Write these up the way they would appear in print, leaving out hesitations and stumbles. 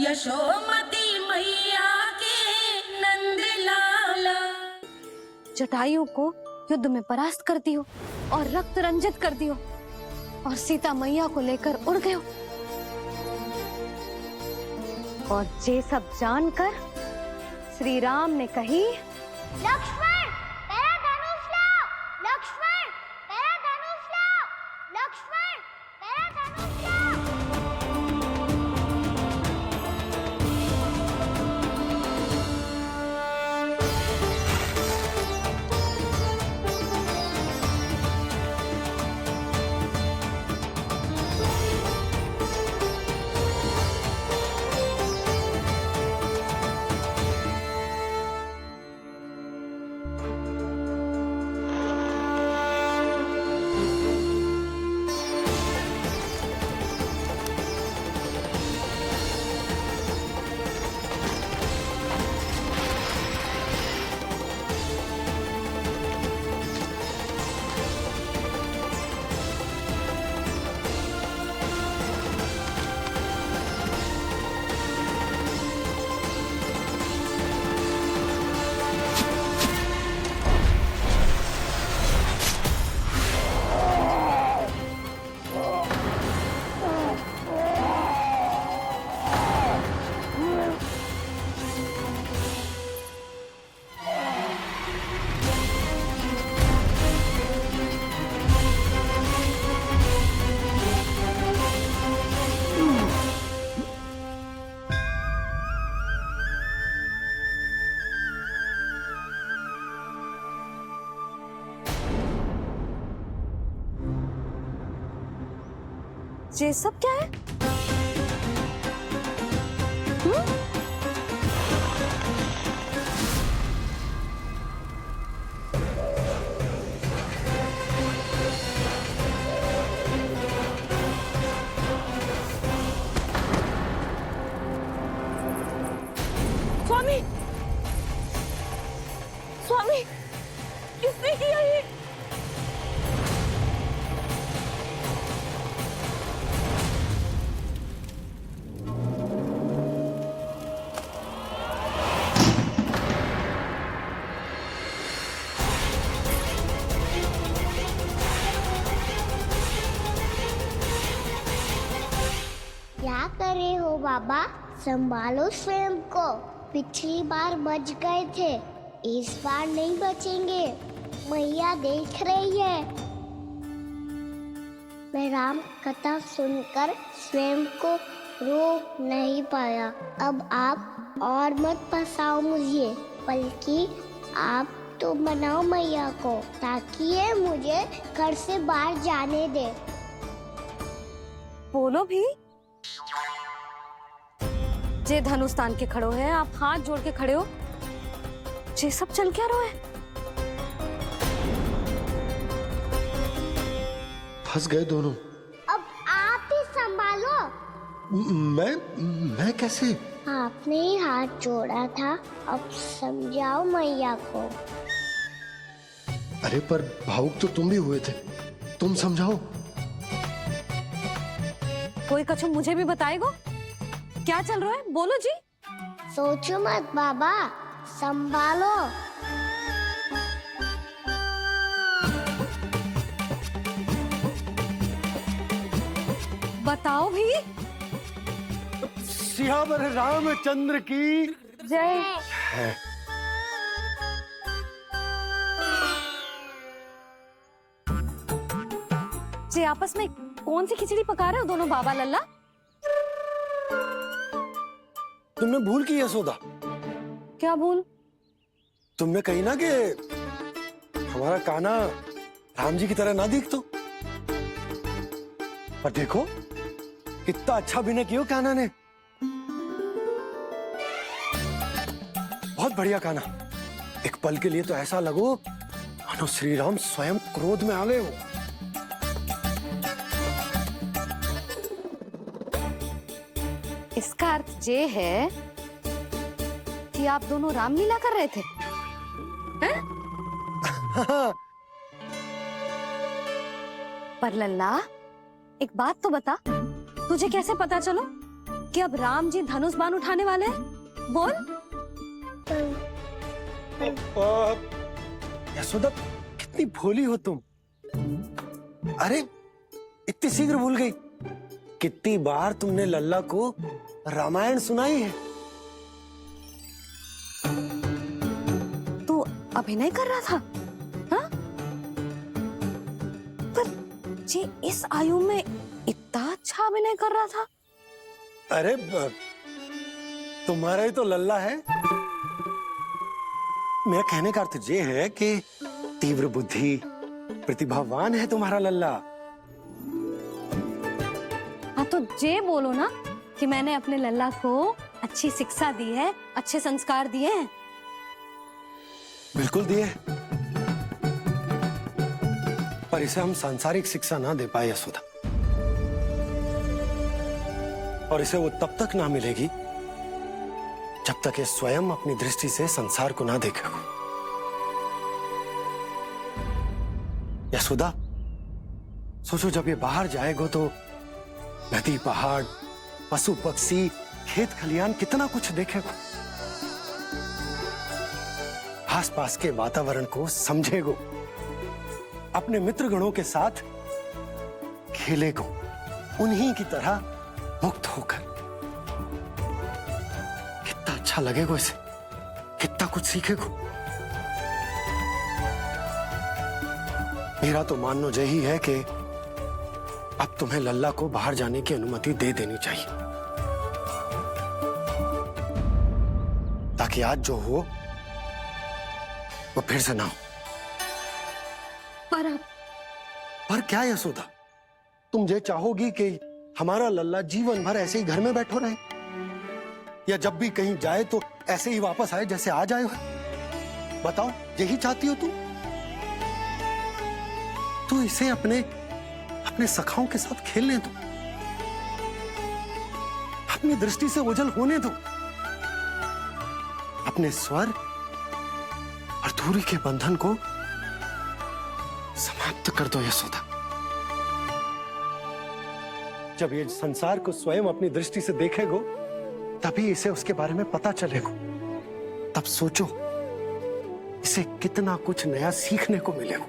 यशोमती मैया के नंद लाला। जटायु को युद्ध में परास्त करती हो और रक्त रंजित करती हो और सीता मैया को लेकर उड़ गए हो। और ये सब जानकर श्री राम ने कही, लक्ष्मण मेरा धनुष लाओ, लक्ष्मण मेरा धनुष लाओ, लक्ष्मण मेरा धनुष लाओ। ये सब क्या है? स्वामी, स्वामी, किसने किया ये? क्या कर रहे हो बाबा? संभालो स्वयं को। पिछली बार बच गए थे, इस बार नहीं बचेंगे। मैया देख रही है। मैं राम कथा सुनकर स्वयं को रोक नहीं पाया। अब आप और मत फंसाओ मुझे, बल्कि आप तो मनाओ मैया को, ताकि ये मुझे घर से बाहर जाने दे। बोलो भी। जे धनुष तान के खड़ो है, आप हाथ जोड़ के खड़े हो। ये सब चल क्या रहा है? फंस गए दोनों। अब आप ही संभालो। मैं कैसे? आपने ही हाथ जोड़ा था, अब समझाओ मैया को। अरे पर भावुक तो तुम भी हुए थे, तुम समझाओ। कोई कछु मुझे भी बताएगो? क्या चल रहा है? बोलो जी। सोचो मत बाबा, संभालो। बताओ भी। सियावर रामचंद्र की जय। जे आपस में कौन सी खिचड़ी पका रहे हो दोनों बाबा लल्ला? तुमने भूल की यशोदा? क्या भूल? तुमने कही ना कि हमारा कान्हा राम जी की तरह ना दिख तो। पर देखो कितना अच्छा अभिनय किया कान्हा ने। बहुत बढ़िया कान्हा। एक पल के लिए तो ऐसा लगो मानो श्री राम स्वयं क्रोध में आ गए हो। इसका अर्थ ये है कि आप दोनों रामलीला कर रहे थे, हैं? पर लल्ला, एक बात तो बता, तुझे कैसे पता चलो कि अब राम जी धनुष बाण उठाने वाले हैं? बोल। यशोदा, कितनी भोली हो तुम। अरे इतनी शीघ्र भूल गई। कितनी बार तुमने लल्ला को रामायण सुनाई है। तू अभिनय कर रहा था? हाँ? पर जी इस आयु में इतना अच्छा अभिनय कर रहा था। अरे तुम्हारा ही तो लल्ला है। मेरा कहने का अर्थ ये है कि तीव्र बुद्धि, प्रतिभावान है तुम्हारा लल्ला। हाँ तो जे बोलो ना कि मैंने अपने लल्ला को अच्छी शिक्षा दी है, अच्छे संस्कार दिए हैं। बिल्कुल दिए, पर इसे हम सांसारिक शिक्षा ना दे पाए यशोदा। और इसे वो तब तक ना मिलेगी जब तक ये स्वयं अपनी दृष्टि से संसार को ना देखेगा। यशोदा, सोचो जब ये बाहर जाएगा तो नदी, पहाड़, पशु पक्षी, खेत खलियान कितना कुछ देखेगा। आसपास के वातावरण को समझेगो, अपने मित्र गणों के साथ खेलेगो, उन्हीं की तरह मुक्त होकर। कितना अच्छा लगेगा इसे, कितना कुछ सीखेगो। मेरा तो मानना यही है कि अब तुम्हें लल्ला को बाहर जाने की अनुमति दे देनी चाहिए, ताकि आज जो हो वो फिर से ना हो। पर क्या यशोदा, तुम ये चाहोगी कि हमारा लल्ला जीवन भर ऐसे ही घर में बैठो रहे, या जब भी कहीं जाए तो ऐसे ही वापस आए जैसे आज आए हो? बताओ, यही चाहती हो तुम? तो इसे अपने सखाओं के साथ खेलने दो, अपनी दृष्टि से ओझल होने दो, अपने स्वर और दूरी के बंधन को समाप्त कर दो यशोदा। जब ये संसार को स्वयं अपनी दृष्टि से देखेगो, तभी इसे उसके बारे में पता चलेगा। तब सोचो इसे कितना कुछ नया सीखने को मिलेगा।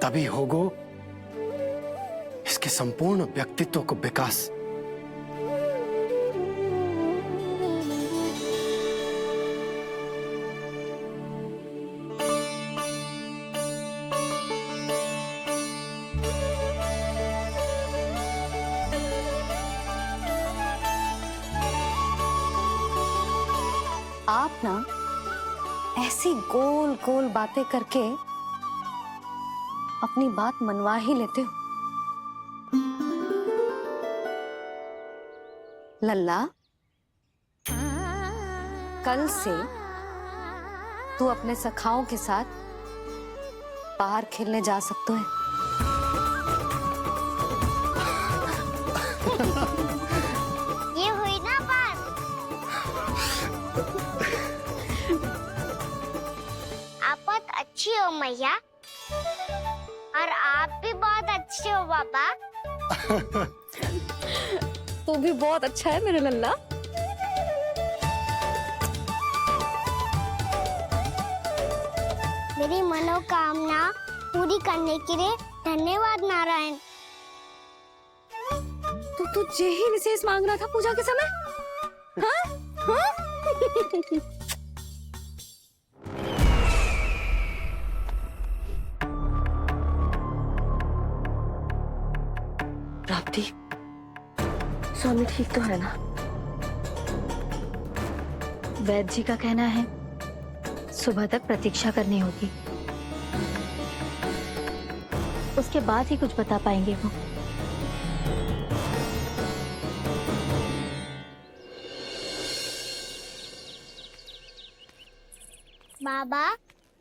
तभी होगो इसके संपूर्ण व्यक्तित्व को विकास। आप ना ऐसी गोल गोल बातें करके अपनी बात मनवा ही लेते हो। लल्ला, कल से तू अपने सखाओं के साथ बाहर खेलने जा सकते है। ये हुई ना बात। आप बहुत अच्छी हो मैया, और आप भी बहुत अच्छे हो पापा। तू भी बहुत अच्छा है मेरे लल्ला। मेरी मनोकामना पूरी करने के लिए धन्यवाद नारायण। तो तू यही विशेष मांग रहा था पूजा के समय? हाँ? हाँ? प्राप्ति, स्वामी ठीक तो है ना? वैद्य जी का कहना है सुबह तक प्रतीक्षा करनी होगी, उसके बाद ही कुछ बता पाएंगे वो। बाबा,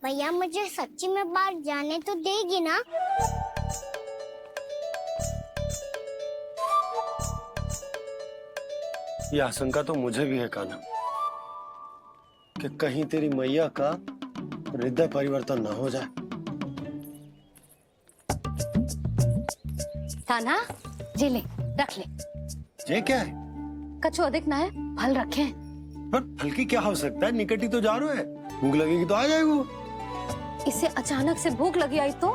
भैया मुझे सच्ची में बाहर जाने तो देगी ना? यह आशंका तो मुझे भी है कान्हा, कि कहीं तेरी मैया का हृदय परिवर्तन न हो जाए। कान्हा, जी ले। रख ले। ये क्या है? कछु अधिक ना है, फल रखे हैं। पर फल की क्या हो सकता है, निकट ही तो जा रहा है, भूख लगेगी तो आ जाएगा वो। इसे अचानक से भूख लगी आई तो,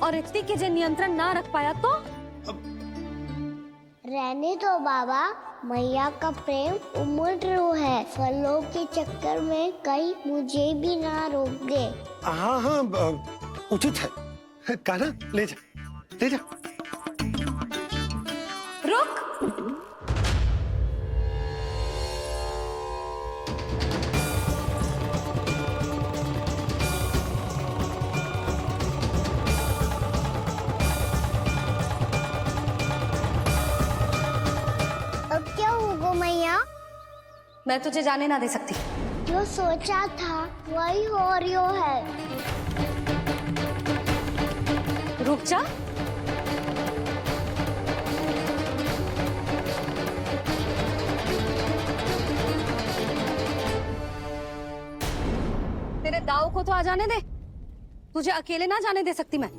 और इतनी के जे नियंत्रण ना रख पाया तो। रहने दो बाबा, मैया का प्रेम उमड़ रो है, फलों के चक्कर में कहीं मुझे भी ना रोक दे। हाँ हाँ उचित है, कान्हा ले जा ले जा। रुक। अब क्या होगा मैया? मैं तुझे जाने ना दे सकती। जो सोचा था वही हो रही है। रुक जा। तेरे दाव को तो आ जाने दे, तुझे अकेले ना जाने दे सकती मैं।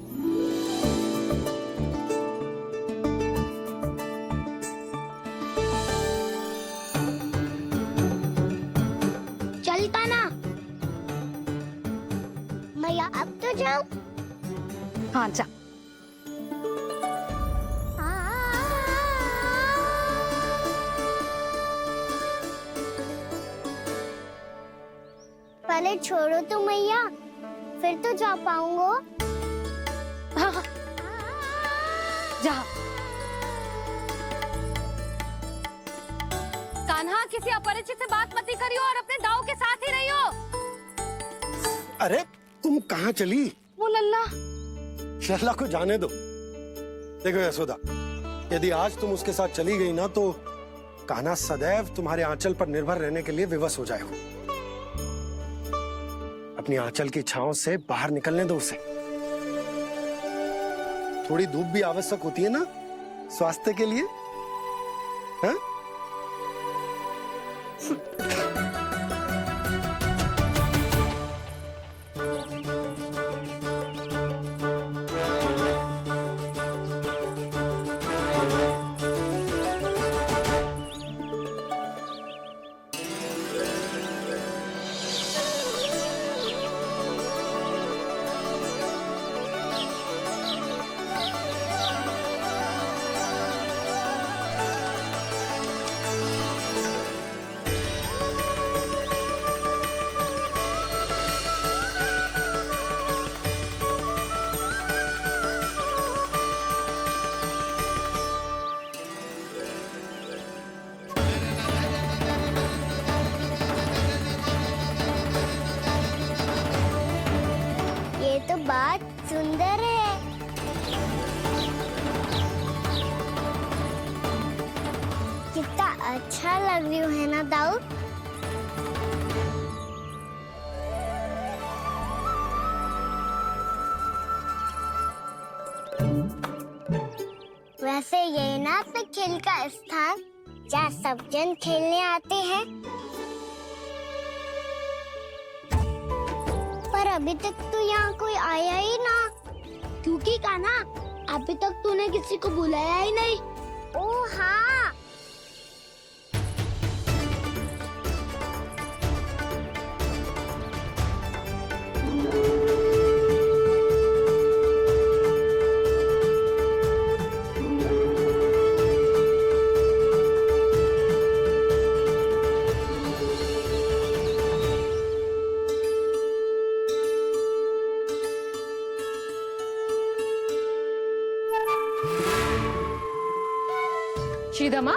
चलता ना मैया, अब तो जाओ। हाँ जा। पहले छोड़ो तो मैया, फिर तो जा पाऊंगा। हाँ हाँ जा। कान्हा, किसी अपरिचित से बात मत करियो और अपने दाव के साथ ही रहियो। अरे तुम कहाँ चली? वो लल्ला। लल्ला को जाने दो। देखो यशोदा, यदि आज तुम उसके साथ चली गई ना तो कान्हा सदैव तुम्हारे आंचल पर निर्भर रहने के लिए विवश हो जाएगा। अपनी आंचल की छांव से बाहर निकलने दो उसे। थोड़ी धूप भी आवश्यक होती है ना स्वास्थ्य के लिए, हाँ? ये तो बात सुंदर है। कितना अच्छा लग रही है ना दाऊ? वैसे ये ना तो खेल का स्थान जहाँ सब जन खेलने आते हैं, पर अभी तक तो यहाँ कोई आया ही ना। क्योंकि कान्हा, अभी तक तूने किसी को बुलाया ही नहीं। ओ हाँ, श्रीदमा,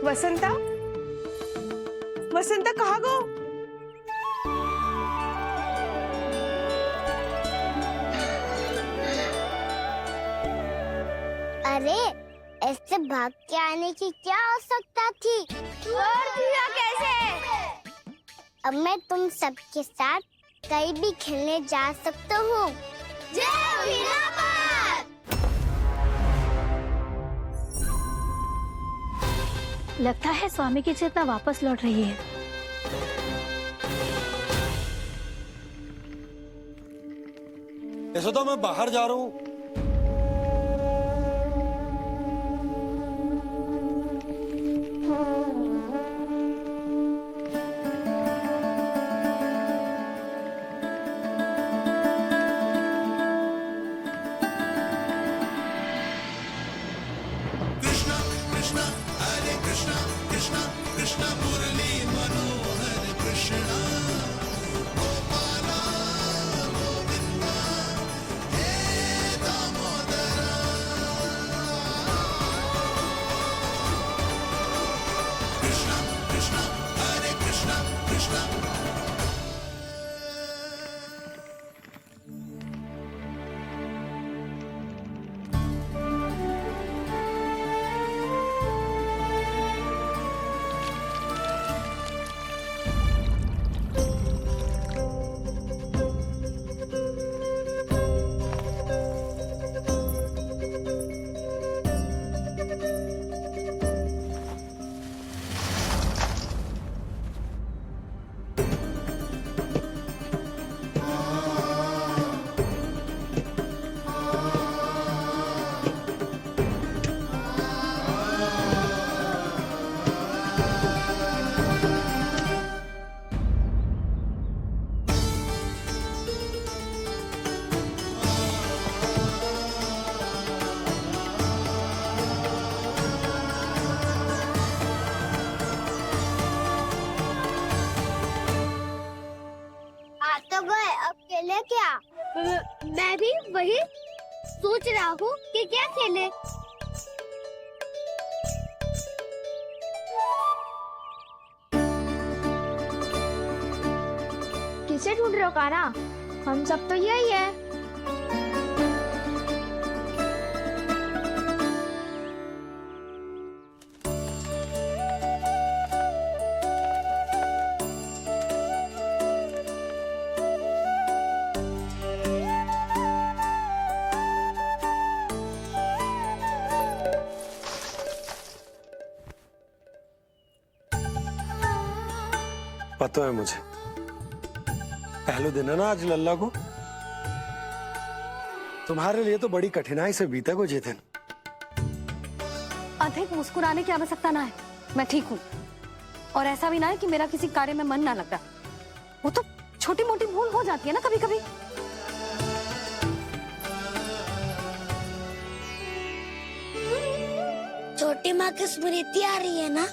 वसंता, वसंता कहाँ गो? अरे ऐसे भाग के आने की क्या आवश्यकता थी? छोड़ दिया कैसे? अब मैं तुम सबके साथ कहीं भी खेलने जा सकता हूँ। जय वीरापात! लगता है स्वामी की चेतना वापस लौट रही है। यशोदा मैं बाहर जा रहा हूँ। तो गए, अब खेले क्या? मैं भी वही सोच रहा हूँ कि क्या खेले। किसे ढूंढ रहे हो कान्हा? हम सब तो यही है। पता है मुझे, पहले दिन है ना आज लल्ला को। तुम्हारे लिए तो बड़ी कठिनाई से बीता को जितिन। अधिक मुस्कुराने की आवश्यकता ना है, मैं ठीक हूँ। और ऐसा भी ना है कि मेरा किसी कार्य में मन ना लग रहा। वो तो छोटी मोटी भूल हो जाती है ना कभी कभी। छोटी माँ की स्मृति आ रही है ना?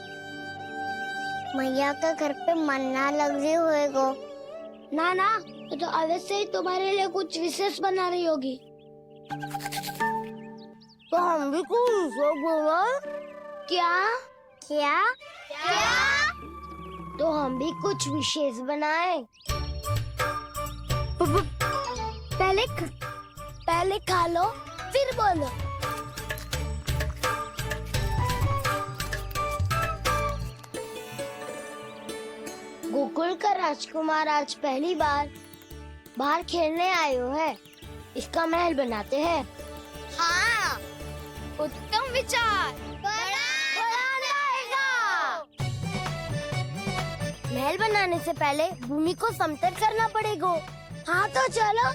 मैया का घर पे मन ना लग रही होएगो। ना ना, तो अवश्य ही तुम्हारे लिए कुछ विशेष बना रही होगी। तो हम भी कुछ विशेष बोलो। क्या क्या क्या? तो हम भी कुछ विशेष बनाए। पहले खा लो फिर बोलो। गोकुल का राजकुमार आज पहली बार बाहर खेलने आए हो है, इसका महल बनाते हैं। हाँ, उत्तम विचार। बड़ा आएगा। महल बनाने से पहले भूमि को समतल करना पड़ेगा। हाँ तो चलो।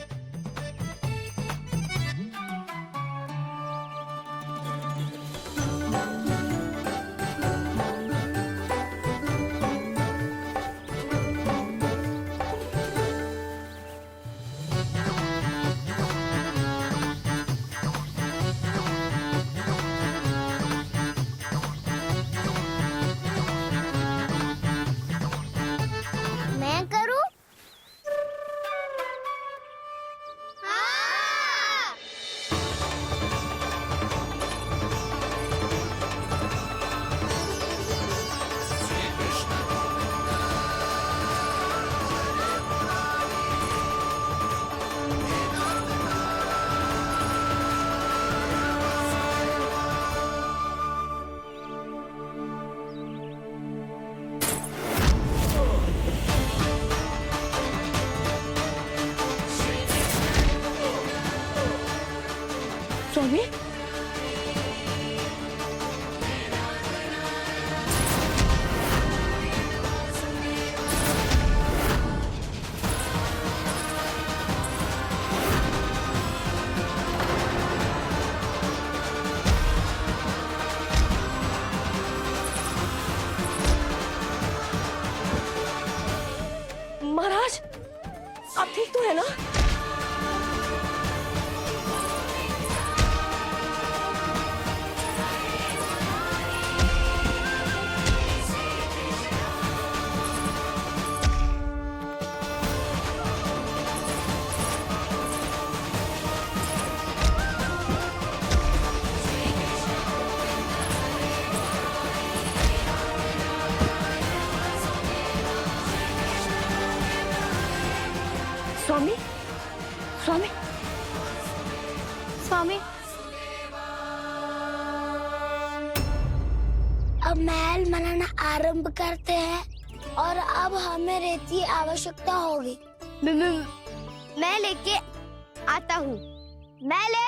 है ना? स्वामी, स्वामी, स्वामी। अब महल बनाना आरंभ करते हैं और अब हमें रेत की आवश्यकता होगी। मैं लेके आता हूँ। मैं ले